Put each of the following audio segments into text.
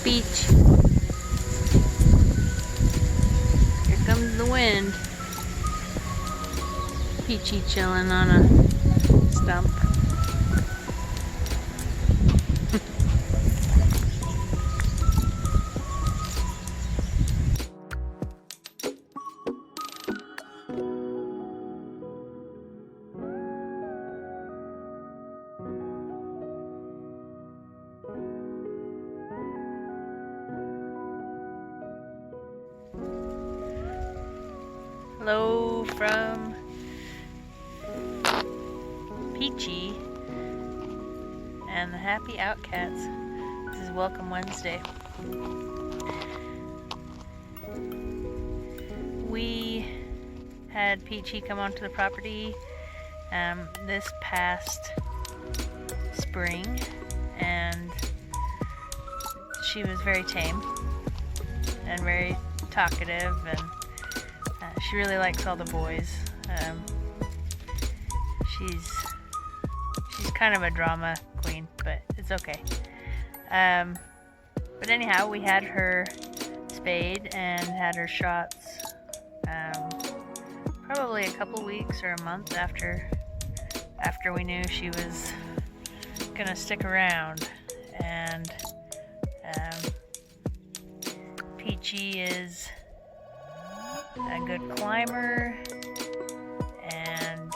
beach. Here comes the wind. Peachy chilling on a stump. Hello from Peachy and the Happy OutCats. This is Welcome Wednesday. We had Peachy come onto the property this past spring, and she was very tame and very talkative, and she really likes all the boys. She's kind of a drama queen, but it's okay. But anyhow, we had her spayed and had her shots probably a couple weeks or a month after we knew she was gonna stick around. And Peachy is a good climber, and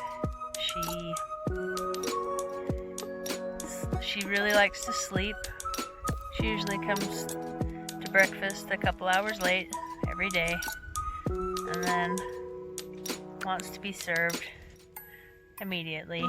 she really likes to sleep. She usually comes to breakfast a couple hours late every day, and then wants to be served immediately.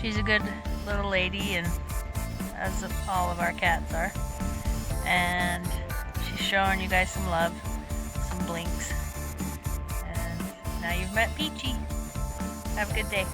She's a good little lady, and as all of our cats are. And she's showing you guys some love, some blinks. And now you've met Peachy. Have a good day.